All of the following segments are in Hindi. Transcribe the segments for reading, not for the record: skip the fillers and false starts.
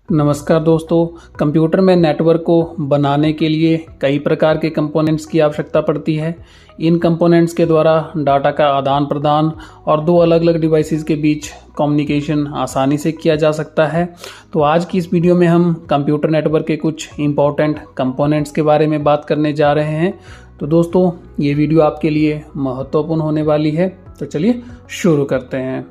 नमस्कार दोस्तों। कंप्यूटर में नेटवर्क को बनाने के लिए कई प्रकार के कंपोनेंट्स की आवश्यकता पड़ती है। इन कंपोनेंट्स के द्वारा डाटा का आदान प्रदान और दो अलग अलग डिवाइसेस के बीच कम्युनिकेशन आसानी से किया जा सकता है। तो आज की इस वीडियो में हम कंप्यूटर नेटवर्क के कुछ इम्पोर्टेंट कंपोनेंट्स के बारे में बात करने जा रहे हैं। तो दोस्तों, ये वीडियो आपके लिए महत्वपूर्ण होने वाली है। तो चलिए शुरू करते हैं।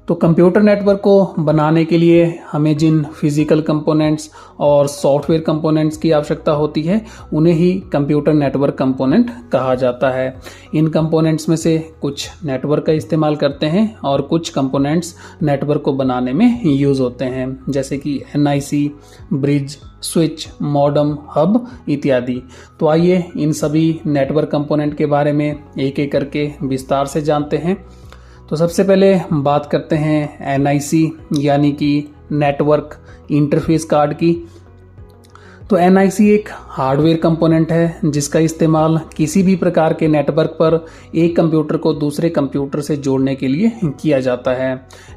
तो कंप्यूटर नेटवर्क को बनाने के लिए हमें जिन फिजिकल कंपोनेंट्स और सॉफ्टवेयर कंपोनेंट्स की आवश्यकता होती है उन्हें ही कंप्यूटर नेटवर्क कंपोनेंट कहा जाता है। इन कंपोनेंट्स में से कुछ नेटवर्क का इस्तेमाल करते हैं और कुछ कंपोनेंट्स नेटवर्क को बनाने में यूज होते हैं, जैसे कि NIC, bridge, switch, modem, hub इत्यादि। तो आइए इन सभी नेटवर्क कंपोनेंट के बारे में एक एक करके विस्तार से जानते हैं। तो सबसे पहले बात करते हैं NIC यानी कि नेटवर्क इंटरफेस कार्ड की। तो NIC एक हार्डवेयर कंपोनेंट है जिसका इस्तेमाल किसी भी प्रकार के नेटवर्क पर एक कंप्यूटर को दूसरे कंप्यूटर से जोड़ने के लिए किया जाता है।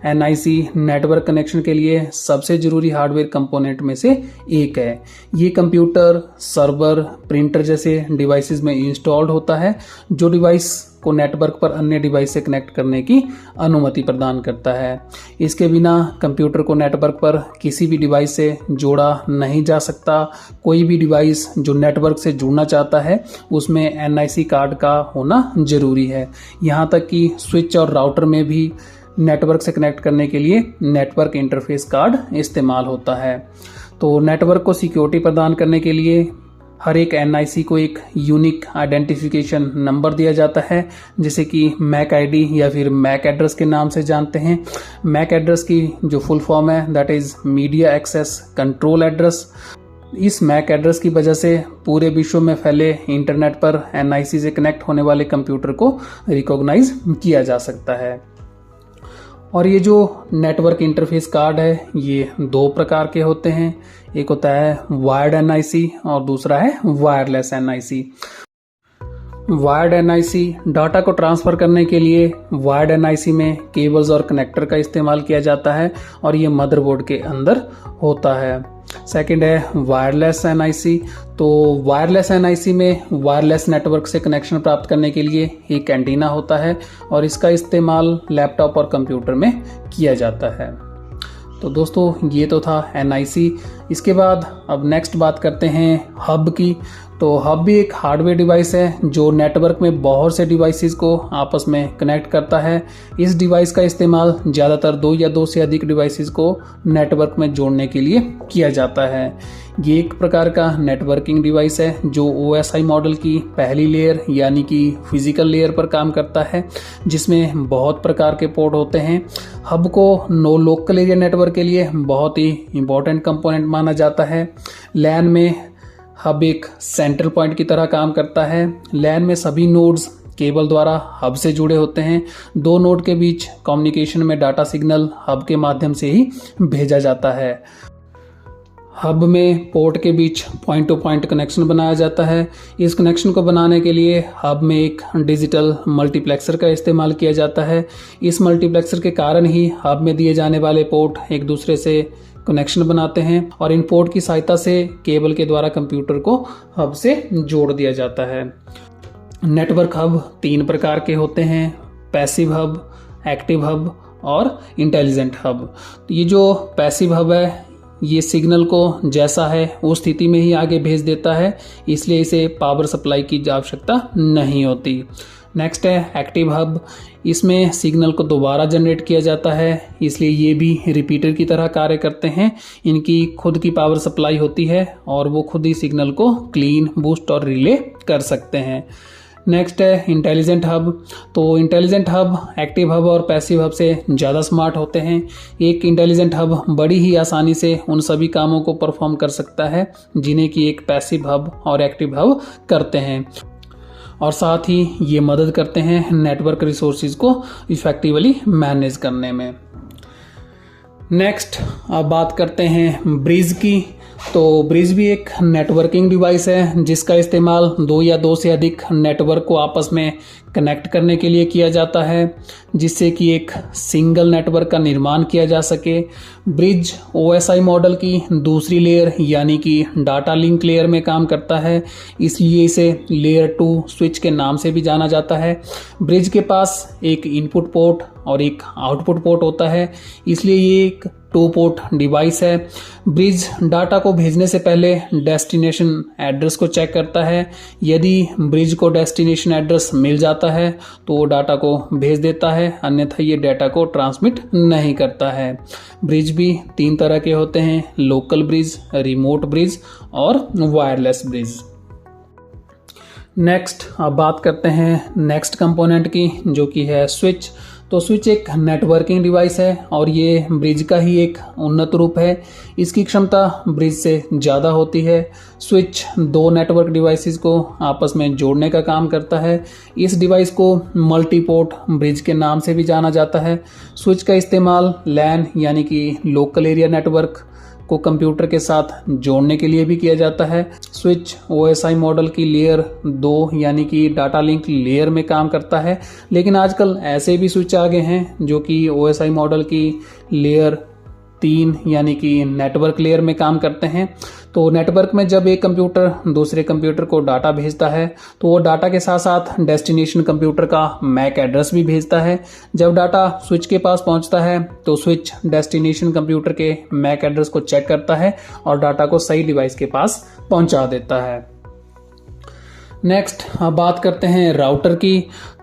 NIC नेटवर्क कनेक्शन के लिए सबसे जरूरी हार्डवेयर कंपोनेंट में से एक है। ये कंप्यूटर, सर्वर, प्रिंटर जैसे डिवाइसेस में इंस्टॉल्ड होता है, जो डिवाइस को नेटवर्क पर अन्य डिवाइस से कनेक्ट करने की अनुमति प्रदान करता है। इसके बिना कंप्यूटर को नेटवर्क पर किसी भी डिवाइस से जोड़ा नहीं जा सकता। कोई भी डिवाइस जो नेटवर्क से जुड़ना चाहता है उसमें NIC कार्ड का होना जरूरी है। यहाँ तक कि स्विच और राउटर में भी नेटवर्क से कनेक्ट करने के लिए नेटवर्क इंटरफेस कार्ड इस्तेमाल होता है। तो नेटवर्क को सिक्योरिटी प्रदान करने के लिए हर एक NIC को एक यूनिक आइडेंटिफिकेशन नंबर दिया जाता है, जिसे कि MAC ID या फिर MAC एड्रेस के नाम से जानते हैं। MAC एड्रेस की जो फुल फॉर्म है that is media access control address. इस MAC एड्रेस की वजह से पूरे विश्व में फैले इंटरनेट पर NIC से कनेक्ट होने वाले कंप्यूटर को रिकॉग्नाइज किया जा सकता है। और ये जो नेटवर्क इंटरफेस कार्ड है ये दो प्रकार के होते हैं। एक होता है वायर्ड NIC और दूसरा है wireless NIC। Wired NIC data को ट्रांसफर करने के लिए वायर्ड NIC में केबल्स और कनेक्टर का इस्तेमाल किया जाता है और ये मदरबोर्ड के अंदर होता है। सेकंड है वायरलेस NIC। तो वायरलेस NIC में वायरलेस नेटवर्क से कनेक्शन प्राप्त करने के लिए एक एंटीना होता है और इसका इस्तेमाल लैपटॉप और कंप्यूटर में किया जाता है। तो दोस्तों, ये तो था NIC। इसके बाद अब नेक्स्ट बात करते हैं हब की। तो हब भी एक हार्डवेयर डिवाइस है जो नेटवर्क में बहुत से डिवाइसेस को आपस में कनेक्ट करता है। इस डिवाइस का इस्तेमाल ज़्यादातर दो या दो से अधिक डिवाइसेस को नेटवर्क में जोड़ने के लिए किया जाता है। ये एक प्रकार का नेटवर्किंग डिवाइस है जो OSI मॉडल की पहली लेयर यानी कि फिजिकल लेयर पर काम करता है, जिसमें बहुत प्रकार के पोर्ट होते हैं। हब को नो लोकल एरिया नेटवर्क के लिए बहुत ही इंपॉर्टेंट कंपोनेंट माना जाता है। LAN में हब एक सेंट्रल पॉइंट की तरह काम करता है। LAN में सभी नोड्स केबल द्वारा हब से जुड़े होते हैं। दो नोड के बीच कम्युनिकेशन में डाटा सिग्नल हब के माध्यम से ही भेजा जाता है। हब में पोर्ट के बीच पॉइंट टू पॉइंट कनेक्शन बनाया जाता है। इस कनेक्शन को बनाने के लिए हब में एक डिजिटल मल्टीप्लेक्सर का इस्तेमाल किया जाता है। इस मल्टीप्लेक्सर के कारण ही हब में दिए जाने वाले पोर्ट एक दूसरे से कनेक्शन बनाते हैं और इन पोर्ट की सहायता से केबल के द्वारा कंप्यूटर को हब से जोड़ दिया जाता है। नेटवर्क हब तीन प्रकार के होते हैं: पैसिव हब, एक्टिव हब और इंटेलिजेंट हब। तो ये जो पैसिव हब है ये सिग्नल को जैसा है उस स्थिति में ही आगे भेज देता है, इसलिए इसे पावर सप्लाई की आवश्यकता नहीं होती। नेक्स्ट है एक्टिव हब। इसमें सिग्नल को दोबारा जनरेट किया जाता है, इसलिए ये भी रिपीटर की तरह कार्य करते हैं। इनकी खुद की पावर सप्लाई होती है और वो खुद ही सिग्नल को क्लीन, बूस्ट और रिले कर सकते हैं। नेक्स्ट है इंटेलिजेंट हब। तो इंटेलिजेंट हब एक्टिव हब और पैसिव हब से ज़्यादा स्मार्ट होते हैं। एक इंटेलिजेंट हब बड़ी ही आसानी से उन सभी कामों को परफॉर्म कर सकता है जिन्हें कि एक पैसिव हब और एक्टिव हब करते हैं, और साथ ही ये मदद करते हैं नेटवर्क रिसोर्सेज को इफेक्टिवली मैनेज करने में। नेक्स्ट अब बात करते हैं ब्रिज की। तो ब्रिज भी एक नेटवर्किंग डिवाइस है जिसका इस्तेमाल दो या दो से अधिक नेटवर्क को आपस में कनेक्ट करने के लिए किया जाता है, जिससे कि एक सिंगल नेटवर्क का निर्माण किया जा सके। ब्रिज OSI मॉडल की दूसरी लेयर यानी कि डाटा लिंक लेयर में काम करता है, इसलिए इसे लेयर 2 स्विच के नाम से भी जाना जाता है। ब्रिज के पास एक इनपुट पोर्ट और एक आउटपुट पोर्ट होता है, इसलिए ये एक 2 पोर्ट डिवाइस है। ब्रिज डाटा को भेजने से पहले डेस्टिनेशन एड्रेस को चेक करता है। यदि ब्रिज को डेस्टिनेशन एड्रेस मिल जाता है तो वो डाटा को भेज देता है, अन्यथा ये डाटा को ट्रांसमिट नहीं करता है। ब्रिज भी 3 तरह के होते हैं, लोकल ब्रिज, रिमोट ब्रिज और वायरलेस ब्रिज। नेक्स्ट अब बात करते हैं नेक्स्ट कंपोनेंट की, जो कि है स्विच। तो स्विच एक नेटवर्किंग डिवाइस है और ये ब्रिज का ही एक उन्नत रूप है। इसकी क्षमता ब्रिज से ज़्यादा होती है। स्विच 2 नेटवर्क डिवाइसेस को आपस में जोड़ने का काम करता है। इस डिवाइस को मल्टीपोर्ट ब्रिज के नाम से भी जाना जाता है। स्विच का इस्तेमाल LAN यानी कि लोकल एरिया नेटवर्क को कंप्यूटर के साथ जोड़ने के लिए भी किया जाता है। स्विच OSI मॉडल की लेयर 2 यानी कि डाटा लिंक लेयर में काम करता है, लेकिन आजकल ऐसे भी स्विच आ गए हैं जो कि OSI मॉडल की लेयर 3 यानी कि नेटवर्क लेयर में काम करते हैं। तो नेटवर्क में जब एक कंप्यूटर दूसरे कंप्यूटर को डाटा भेजता है तो वो डाटा के साथ साथ डेस्टिनेशन कंप्यूटर का मैक एड्रेस भी भेजता है। जब डाटा स्विच के पास पहुंचता है तो स्विच डेस्टिनेशन कंप्यूटर के मैक एड्रेस को चेक करता है और डाटा को सही डिवाइस के पास पहुंचा देता है। नेक्स्ट अब बात करते हैं राउटर की।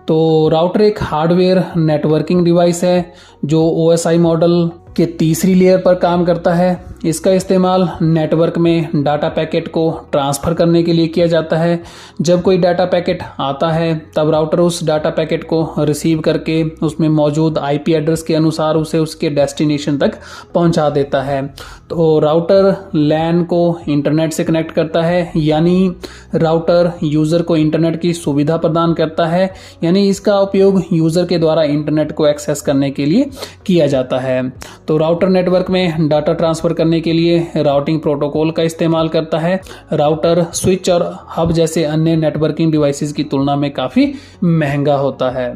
तो राउटर एक हार्डवेयर नेटवर्किंग डिवाइस है जो OSI मॉडल के तीसरी लेयर पर काम करता है। इसका इस्तेमाल नेटवर्क में डाटा पैकेट को ट्रांसफ़र करने के लिए किया जाता है। जब कोई डाटा पैकेट आता है तब राउटर उस डाटा पैकेट को रिसीव करके उसमें मौजूद IP एड्रेस के अनुसार उसे उसके डेस्टिनेशन तक पहुंचा देता है। तो राउटर LAN को इंटरनेट से कनेक्ट करता है, यानी राउटर यूज़र को इंटरनेट की सुविधा प्रदान करता है, यानी इसका उपयोग यूज़र के द्वारा इंटरनेट को एक्सेस करने के लिए किया जाता है। तो राउटर नेटवर्क में डाटा ट्रांसफ़र करने के लिए राउटिंग प्रोटोकॉल का इस्तेमाल करता है। राउटर स्विच और हब जैसे अन्य नेटवर्किंग डिवाइसेस की तुलना में काफ़ी महंगा होता है।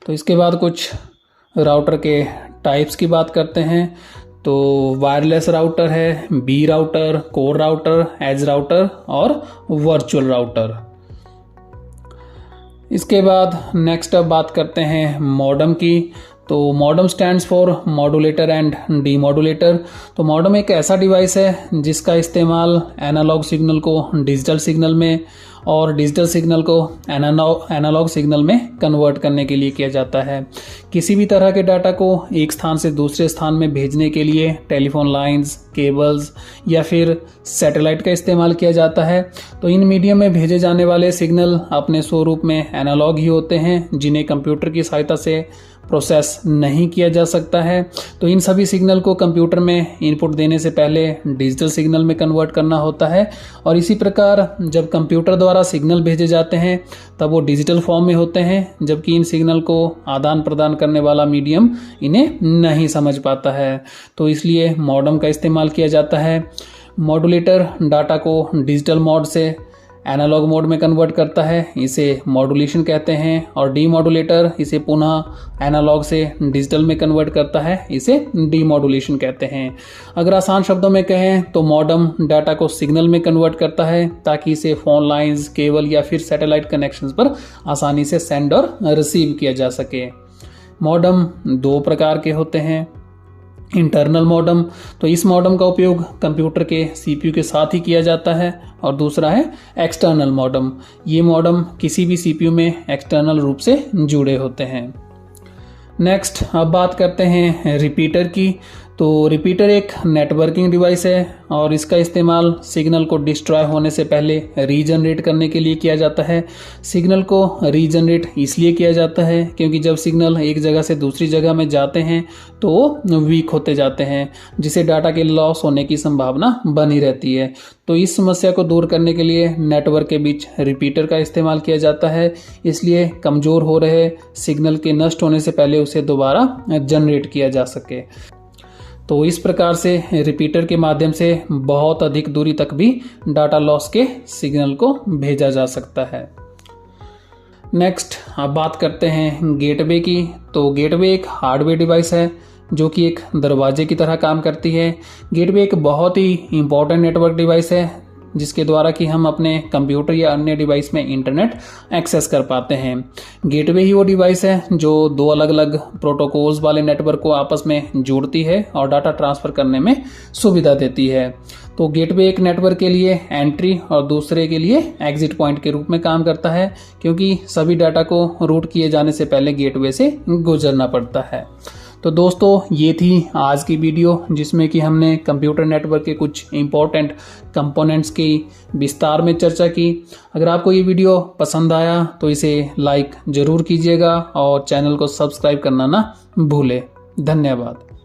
तो इसके बाद कुछ राउटर के टाइप्स की बात करते हैं। तो वायरलेस राउटर है, B router, core router, edge router और वर्चुअल राउटर। इसके बाद नेक्स्ट अब बात करते हैं मॉडम की। तो modem stands for modulator and demodulator. तो मॉडम एक ऐसा डिवाइस है जिसका इस्तेमाल एनालॉग सिग्नल को डिजिटल सिग्नल में और डिजिटल सिग्नल को एनालॉग सिग्नल में कन्वर्ट करने के लिए किया जाता है। किसी भी तरह के डाटा को एक स्थान से दूसरे स्थान में भेजने के लिए टेलीफोन लाइंस, केबल्स या फिर सैटेलाइट का इस्तेमाल किया जाता है। तो इन मीडियम में भेजे जाने वाले सिग्नल अपने स्वरूप में एनालॉग ही होते हैं, जिन्हें कंप्यूटर की सहायता से प्रोसेस नहीं किया जा सकता है। तो इन सभी सिग्नल को कंप्यूटर में इनपुट देने से पहले डिजिटल सिग्नल में कन्वर्ट करना होता है और इसी प्रकार जब कंप्यूटर द्वारा सिग्नल भेजे जाते हैं तब वो डिजिटल फॉर्म में होते हैं, जबकि इन सिग्नल को आदान प्रदान करने वाला मीडियम इन्हें नहीं समझ पाता है। तो इसलिए मॉडम का इस्तेमाल किया जाता है। मॉड्यूलेटर डाटा को डिजिटल मोड से एनालॉग मोड में कन्वर्ट करता है, इसे मॉड्यूलेशन कहते हैं। और डीमॉड्यूलेटर इसे पुनः एनालॉग से डिजिटल में कन्वर्ट करता है, इसे डीमॉड्यूलेशन कहते हैं। अगर आसान शब्दों में कहें तो मॉडम डाटा को सिग्नल में कन्वर्ट करता है ताकि इसे फोन लाइंस, केबल या फिर सैटेलाइट कनेक्शंस पर आसानी से सेंड और रिसीव किया जा सके। मॉडम 2 प्रकार के होते हैं। इंटरनल मॉडम, तो इस मॉडम का उपयोग कंप्यूटर के CPU के साथ ही किया जाता है। और दूसरा है एक्सटर्नल मॉडम। ये मॉडम किसी भी CPU में एक्सटर्नल रूप से जुड़े होते हैं। नेक्स्ट अब बात करते हैं रिपीटर की। तो रिपीटर एक नेटवर्किंग डिवाइस है और इसका इस्तेमाल सिग्नल को डिस्ट्रॉय होने से पहले रीजनरेट करने के लिए किया जाता है। सिग्नल को रीजनरेट इसलिए किया जाता है क्योंकि जब सिग्नल एक जगह से दूसरी जगह में जाते हैं तो वो वीक होते जाते हैं, जिससे डाटा के लॉस होने की संभावना बनी रहती है। तो इस समस्या को दूर करने के लिए नेटवर्क के बीच रिपीटर का इस्तेमाल किया जाता है, इसलिए कमज़ोर हो रहे सिग्नल के नष्ट होने से पहले उसे दोबारा जनरेट किया जा सके। तो इस प्रकार से रिपीटर के माध्यम से बहुत अधिक दूरी तक भी डाटा लॉस के सिग्नल को भेजा जा सकता है। नेक्स्ट अब बात करते हैं गेटवे की। तो गेटवे एक हार्डवेयर डिवाइस है जो कि एक दरवाजे की तरह काम करती है। गेटवे एक बहुत ही इंपॉर्टेंट नेटवर्क डिवाइस है जिसके द्वारा कि हम अपने कंप्यूटर या अन्य डिवाइस में इंटरनेट एक्सेस कर पाते हैं। गेटवे ही वो डिवाइस है जो दो अलग अलग प्रोटोकॉल्स वाले नेटवर्क को आपस में जोड़ती है और डाटा ट्रांसफर करने में सुविधा देती है। तो गेटवे एक नेटवर्क के लिए एंट्री और दूसरे के लिए एग्जिट पॉइंट के रूप में काम करता है, क्योंकि सभी डाटा को रूट किए जाने से पहले गेटवे से गुजरना पड़ता है। तो दोस्तों ये थी आज की वीडियो जिसमें कि हमने कंप्यूटर नेटवर्क के कुछ इम्पोर्टेंट कंपोनेंट्स की विस्तार में चर्चा की। अगर आपको ये वीडियो पसंद आया तो इसे लाइक ज़रूर कीजिएगा और चैनल को सब्सक्राइब करना ना भूलें। धन्यवाद।